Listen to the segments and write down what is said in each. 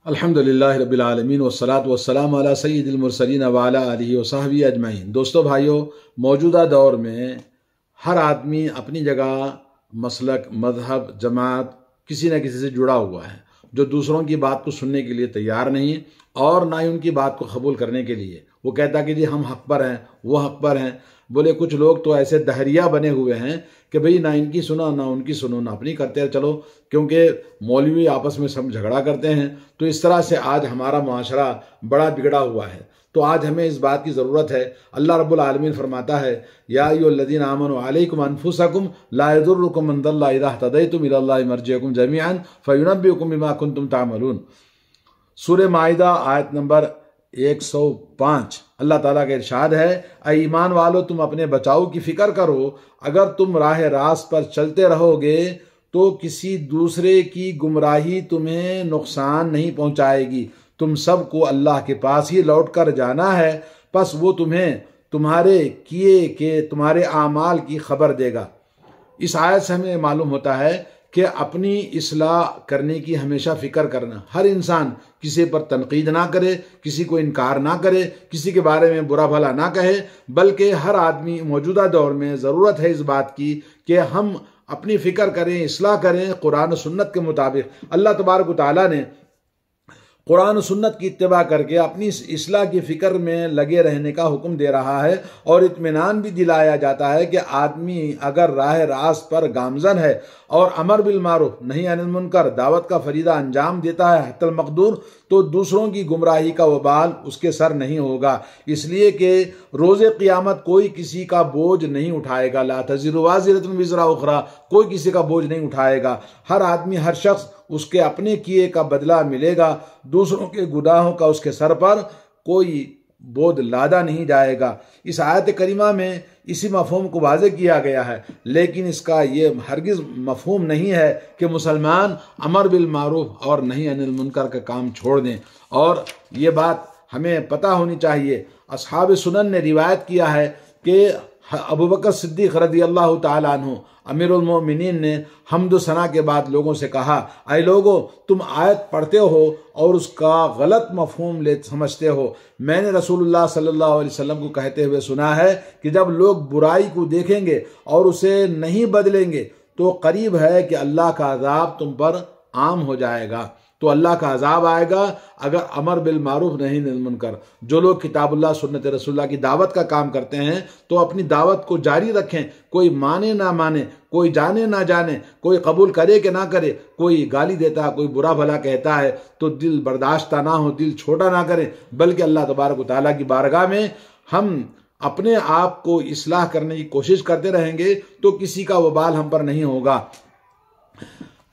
الحمدللہ رب العالمین والصلاة والسلام علی سید المرسلین وعلی آلہ وصحبہ اجمعین۔ دوستو بھائیو، موجودہ دور میں ہر آدمی اپنی جگہ مسلک، مذہب، جماعت کسی نہ کسی سے جڑا ہوا ہے، جو دوسروں کی بات کو سننے کے لیے تیار نہیں اور نہ ہی ان کی بات کو قبول کرنے کے لیے۔ وہ کہتا کہ جی ہم حق پر ہیں، وہ حق پر ہیں۔ بولے کچھ لوگ تو ایسے دہریہ بنے ہوئے ہیں کہ بھئی نہ ان کی سنو نہ ان کی سنو، نہ اپنی کرتے چلو، کیونکہ مولوی آپس میں سب جھگڑا کرتے ہیں۔ تو اس طرح سے آج ہمارا معاشرہ بڑا بگڑا ہوا ہے۔ تو آج ہمیں اس بات کی ضرورت ہے۔ اللہ رب العالمین فرماتا ہے، یا ایھا الذین آمنوا علیکم انفسکم لا یضرکم من ضل اذا اہتدیتم الی اللہ مرجعکم جمیعا فینبئکم بما کنتم تعملون۔ سورہ مائدہ آیت نمبر 105۔ اللہ تعالیٰ کا ارشاد ہے، اے ایمان والو تم اپنے بچاؤ کی فکر کرو، اگر تم راہ راست پر چلتے رہو گے تو کسی دوسرے کی گمراہی تمہیں نقصان نہیں پہنچائے گی۔ تم سب کو اللہ کے پاس ہی لوٹ کر جانا ہے، پس وہ تمہیں تمہارے کیے کہ تمہارے اعمال کی خبر دے گا۔ اس آیت سے ہمیں معلوم ہوتا ہے کہ اپنی اصلاح کرنے کی ہمیشہ فکر کرنا۔ ہر انسان کسی پر تنقید نہ کرے، کسی کو انکار نہ کرے، کسی کے بارے میں برا بھلا نہ کہے، بلکہ ہر آدمی موجودہ دور میں ضرورت ہے اس بات کی کہ ہم اپنی فکر کریں، اصلاح کریں قرآن و سنت کے مطابق۔ اللہ تبارک و تعالیٰ نے قرآن و سنت کی اتباع کر کے اپنی اصلاح کی فکر میں لگے رہنے کا حکم دے رہا ہے، اور اطمینان بھی دلایا جاتا ہے کہ آدمی اگر راہ راست پر گامزن ہے اور امر بالمعروف نہی عن المنکر دعوت کا فریضہ انجام دیتا ہے حتی المقدور، تو دوسروں کی گمراہی کا وبال اس کے سر نہیں ہوگا، اس لیے کہ روز قیامت کوئی کسی کا بوجھ نہیں اٹھائے گا۔ لا تزر وازرۃ وزر اخری، کوئی کسی کا بوجھ نہیں اٹھائے گا۔ ہر آدمی، ہر شخص اس کے اپنے کیے کا بدلہ ملے گا، دوسروں کے گناہوں کا اس کے سر پر کوئی بوجھ لادا نہیں جائے گا۔ اس آیت کریمہ میں اسی مفہوم کو واضح کیا گیا ہے، لیکن اس کا یہ ہرگز مفہوم نہیں ہے کہ مسلمان امر بالمعروف اور نہی عن المنکر کا کام چھوڑ دیں۔ اور یہ بات ہمیں پتہ ہونی چاہیے، اصحاب سنن نے روایت کیا ہے کہ ابو بکر صدیق رضی اللہ تعالیٰ عنہ امیر المومنین نے حمد و ثنا کے بعد لوگوں سے کہا، اے لوگو تم آیت پڑھتے ہو اور اس کا غلط مفہوم سمجھتے ہو۔ میں نے رسول اللہ صلی اللہ علیہ وسلم کو کہتے ہوئے سنا ہے کہ جب لوگ برائی کو دیکھیں گے اور اسے نہیں بدلیں گے تو قریب ہے کہ اللہ کا عذاب تم پر عام ہو جائے گا۔ تو اللہ کا عذاب آئے گا اگر امر بالمعروف نہی عن المنکر۔ جو لوگ کتاب اللہ سنت رسول اللہ کی دعوت کا کام کرتے ہیں تو اپنی دعوت کو جاری رکھیں، کوئی مانے نہ مانے، کوئی جانے نہ جانے، کوئی قبول کرے کہ نہ کرے، کوئی گالی دیتا ہے، کوئی برا بھلا کہتا ہے تو دل برداشتہ نہ ہو، دل چھوٹا نہ کریں، بلکہ اللہ تبارک و تعالیٰ کی بارگاہ میں ہم اپنے آپ کو اصلاح کرنے کی کوشش کرتے رہیں گے تو کسی کا وبال ہم پر نہیں ہوگا۔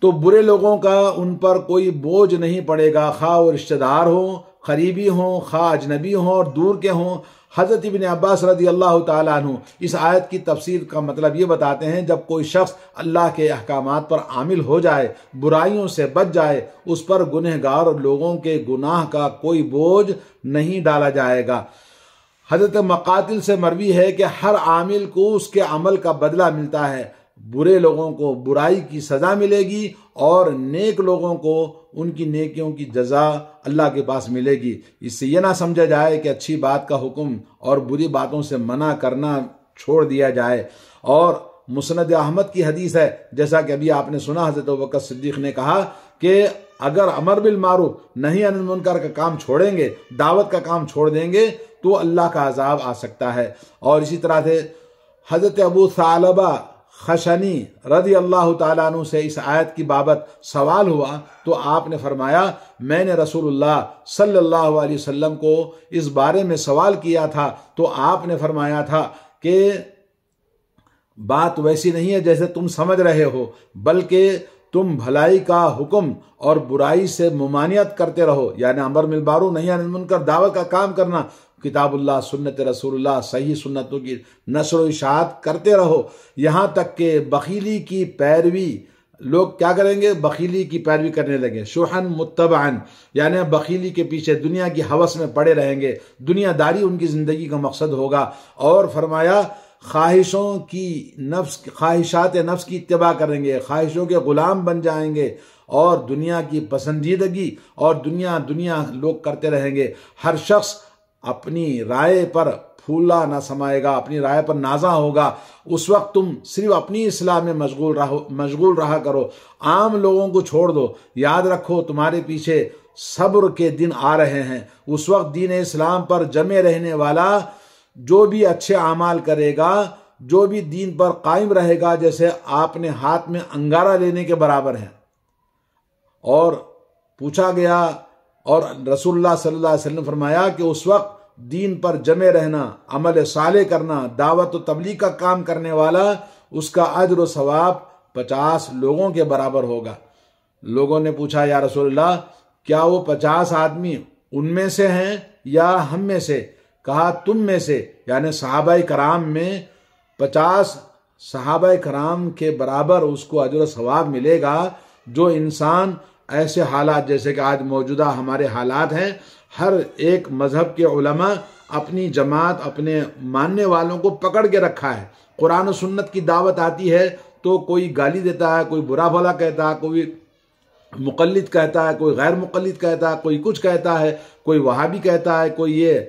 تو برے لوگوں کا ان پر کوئی بوجھ نہیں پڑے گا، خواہ وہ رشتہ دار ہوں، قریبی ہوں، خواہ اجنبی ہوں اور دور کے ہوں۔ حضرت ابن عباس رضی اللہ تعالیٰ عنہ اس آیت کی تفسیر کا مطلب یہ بتاتے ہیں، جب کوئی شخص اللہ کے احکامات پر عامل ہو جائے، برائیوں سے بچ جائے، اس پر گنہگار لوگوں کے گناہ کا کوئی بوجھ نہیں ڈالا جائے گا۔ حضرت مقاتل سے مروی ہے کہ ہر عامل کو اس کے عمل کا بدلہ ملتا ہے، برے لوگوں کو برائی کی سزا ملے گی اور نیک لوگوں کو ان کی نیکیوں کی جزا اللہ کے پاس ملے گی۔ اس سے یہ نہ سمجھا جائے کہ اچھی بات کا حکم اور بری باتوں سے منع کرنا چھوڑ دیا جائے۔ اور مسند احمد کی حدیث ہے، جیسا کہ ابھی آپ نے سنا، حضرت ابوبکر صدیق نے کہا کہ اگر امر بالمعروف نہی عن المنکر کا کام چھوڑیں گے، دعوت کا کام چھوڑ دیں گے تو اللہ کا عذاب آ سکتا ہے۔ اور اسی طرح سے حضرت ابو ثعلبہ خشنی رضی اللہ تعالیٰ عنہ سے اس آیت کی بابت سوال ہوا تو آپ نے فرمایا، میں نے رسول اللہ صلی اللہ علیہ وسلم کو اس بارے میں سوال کیا تھا تو آپ نے فرمایا تھا کہ بات ویسی نہیں ہے جیسے تم سمجھ رہے ہو، بلکہ تم بھلائی کا حکم اور برائی سے ممانعت کرتے رہو، یعنی امر بالمعروف نہی عن المنکر دعوت کا کام کرنا، کتاب اللہ سنت رسول اللہ صحیح سنتوں کی نشر و اشاعت کرتے رہو، یہاں تک کہ بخیلی کی پیروی، لوگ کیا کریں گے؟ بخیلی کی پیروی کرنے لگے، شحن متبعن، یعنی بخیلی کے پیچھے دنیا کی ہوس میں پڑے رہیں گے، دنیا داری ان کی زندگی کا مقصد ہوگا۔ اور فرمایا خواہشات نفس کی اتباع کریں گے، خواہشوں کے غلام بن جائیں گے اور دنیا کی پسندیدگی اور دنیا لوگ کرتے رہیں گے۔ ہر شخص اپنی رائے پر پھولا نہ سمائے گا، اپنی رائے پر نازا ہوگا۔ اس وقت تم صرف اپنی اصلاح میں مشغول رہا کرو، عام لوگوں کو چھوڑ دو۔ یاد رکھو تمہارے پیچھے صبر کے دن آ رہے ہیں، اس وقت دین اسلام پر جمے رہنے والا جو بھی اچھے اعمال کرے گا، جو بھی دین پر قائم رہے گا، جیسے آپ نے ہاتھ میں انگارہ لینے کے برابر ہے۔ اور پوچھا گیا اور رسول اللہ صلی اللہ علیہ وسلم نے فرمایا کہ اس وقت دین پر جمے رہنا، عمل صالح کرنا، دعوت و تبلیغ کا کام کرنے والا، اس کا اجر و ثواب 50 لوگوں کے برابر ہوگا۔ لوگوں نے پوچھا یا رسول اللہ کیا وہ 50 آدمی ان میں سے ہیں یا ہم میں سے؟ کہا تم میں سے، یعنی صحابہ کرام میں 50 صحابہ کرام کے برابر اس کو اجر و ثواب ملے گا۔ جو انسان ایسے حالات جیسے کہ آج موجودہ ہمارے حالات ہیں، ہر ایک مذہب کے علماء اپنی جماعت، اپنے ماننے والوں کو پکڑ کے رکھا ہے۔ قرآن و سنت کی دعوت آتی ہے تو کوئی گالی دیتا ہے، کوئی برا بھلا کہتا ہے، کوئی مقلد کہتا ہے، کوئی غیر مقلد کہتا ہے، کوئی کچھ کہتا ہے، کوئی وہابی کہتا ہے، کوئی یہ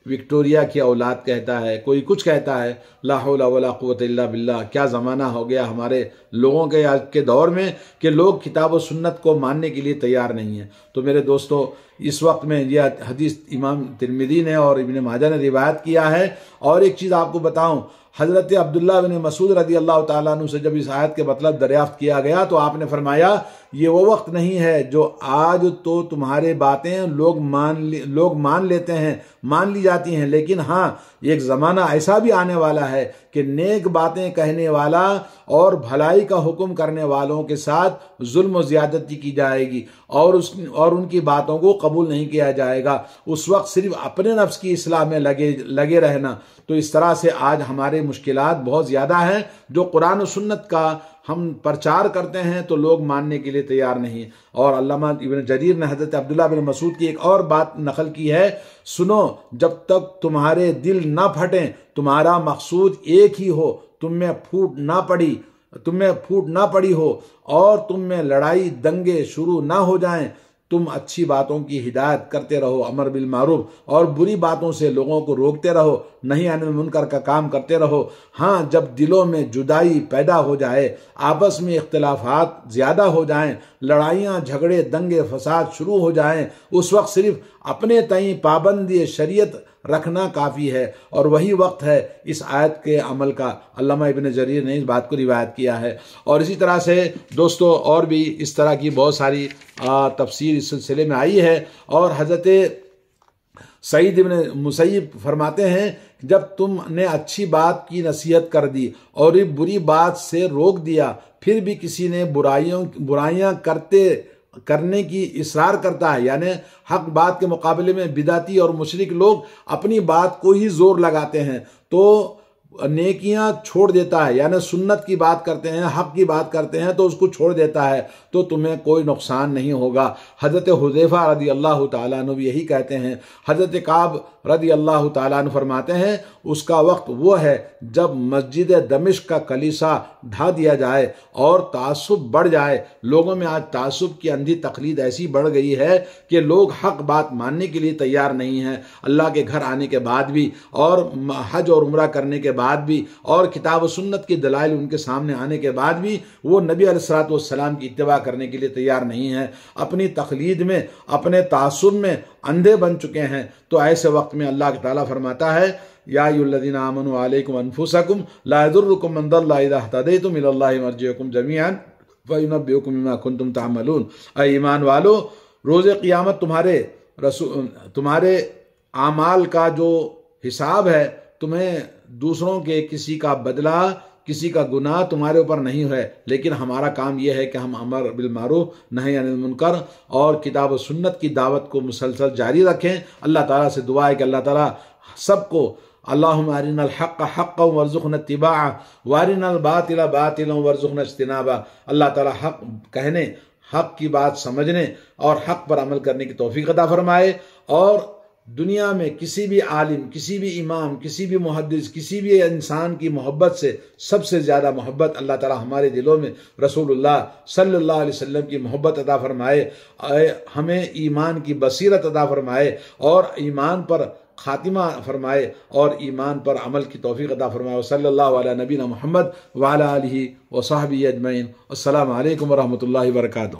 وکٹوریا کی اولاد کہتا ہے، کوئی کچھ کہتا ہے۔ لا حول ولا قوت الا باللہ۔ کیا زمانہ ہو گیا ہمارے لوگوں کے آج کے دور میں کہ لوگ کتاب و سنت کو ماننے کے لیے تیار نہیں ہیں۔ تو میرے دوستو، اس وقت میں یہ حدیث امام ترمذی نے اور ابن ماجہ نے روایت کیا ہے۔ اور ایک چیز آپ کو بتاؤں، حضرت عبداللہ بن مسعود رضی اللہ تعالیٰ عنہ سے جب اس آیت کے مطلب دریافت کیا گیا تو آپ نے فرمایا یہ وہ وقت نہیں ہے جو آج تو تمہارے باتیں لوگ مان لیتے ہیں، مان لی جاتی ہیں، لیکن ہاں ایک زمانہ ایسا بھی آنے والا ہے کہ نیک باتیں کہنے والا اور بھلائی کا حکم کرنے والوں کے ساتھ ظلم و زیادتی کی جائے گی اور ان کی باتوں کو قبول نہیں کیا جائے گا۔ اس وقت صرف اپنے نفس کی اصلاح میں لگے رہنا۔ تو اس طرح سے آج ہمارے مشکلات بہت زیادہ ہیں۔ جو قرآن و سنت کا ہم پرچار کرتے ہیں تو لوگ ماننے کے لیے تیار نہیں۔ اور علامہ ابن جریر نے حضرت عبداللہ بن مسعود کی ایک اور بات نقل کی ہے، سنو جب تک تمہارے دل نہ پھٹیں، تمہارا مقصود ایک ہی ہو، تم میں پھوٹ نہ پڑی ہو اور تم میں لڑائی دنگے شروع نہ ہو جائیں، تم اچھی باتوں کی ہدایت کرتے رہو، امر بالمعروف اور بری باتوں سے لوگوں کو روکتے رہو، نہی عن المنکر کا کام کرتے رہو۔ ہاں جب دلوں میں جدائی پیدا ہو جائے، آپس میں اختلافات زیادہ ہو جائیں، لڑائیاں جھگڑے دنگے فساد شروع ہو جائیں، اس وقت صرف اپنے تئیں پابندی شریعت رکھنا کافی ہے، اور وہی وقت ہے اس آیت کے عمل کا۔ علامہ ابن جریر نے اس بات کو روایت کیا ہے۔ اور اسی طرح سے دوستو اور بھی اس طرح کی بہت ساری تفسیر اس سلسلے میں آئی ہے۔ اور حضرت سعید بن مسیب فرماتے ہیں جب تم نے اچھی بات کی نصیحت کر دی اور ایک بری بات سے روک دیا، پھر بھی کسی نے برائیاں کرنے کی اصرار کرتا ہے، یعنی حق بات کے مقابلے میں بدعتی اور مشرک لوگ اپنی بات کو ہی زور لگاتے ہیں تو نیکیاں چھوڑ دیتا ہے، یعنی سنت کی بات کرتے ہیں، حق کی بات کرتے ہیں تو اس کو چھوڑ دیتا ہے تو تمہیں کوئی نقصان نہیں ہوگا۔ حضرت حذیفہ رضی اللہ تعالیٰ عنہ بھی یہی کہتے ہیں۔ حضرت کعب رضی اللہ تعالیٰ عنہ فرماتے ہیں اس کا وقت وہ ہے جب مسجد دمشق کا کلیسا ڈھا دیا جائے اور تعصب بڑھ جائے۔ لوگوں میں آج تعصب کی اندھی تقلید ایسی بڑھ گئی ہے کہ لوگ حق بات ماننے کے لیے تیار نہیں ہیں۔ اللہ کے گھر آنے کے بعد بھی اور حج اور عمرہ کرنے کے بعد بھی اور کتاب و سنت کے دلائل ان کے سامنے آنے کے بعد بھی وہ نبی علیہ الصلوۃ والسلام کی اتباع کرنے کے لیے تیار نہیں ہیں، اپنی تقلید میں اپنے تعصب میں اندھے بن چکے ہیں۔ تو ایسے وقت میں اللہ تعالیٰ فرماتا ہے یا ایھا الذین آمنوا علیکم انفسکم لا یضرکم من ضل اذا اہتدیتم الی اللہ مرجعکم جمیعا فینبئکم بما کنتم تعملون۔ اے ایمان والو، روز قیامت تمہارے اعمال کا جو حساب ہے، تمہیں دوسروں کے کسی کا بدلہ، کسی کا گناہ تمہارے اوپر نہیں ہے، لیکن ہمارا کام یہ ہے کہ ہم امر بالمعروف نہی عن المنکر اور کتاب و سنت کی دعوت کو مسلسل جاری رکھیں۔ اللہ تعالیٰ سے دعا ہے کہ اللہ تعالیٰ سب کو اللہم ارنا الحق حقا وارزقنا اتباعہ وارنا الباطل باطلا وارزقنا اجتنابہ۔ اللہ تعالیٰ حق کہنے، حق کی بات سمجھنے اور حق پر عمل کرنے کی توفیق عطا فرمائے، اور دنیا میں کسی بھی عالم، کسی بھی امام، کسی بھی محدث، کسی بھی انسان کی محبت سے سب سے زیادہ محبت اللہ تعالی ہمارے دلوں میں رسول اللہ صلی اللہ علیہ وسلم کی محبت عطا فرمائے، ہمیں ایمان کی بصیرت عطا فرمائے اور ایمان پر خاتمہ فرمائے اور ایمان پر عمل کی توفیق عطا فرمائے۔ صلی اللہ علیہ نبینا محمد وعلی آلہ وصحبہ اجمعین۔ السلام علیکم ورحمۃ اللہ وبرکاتہ۔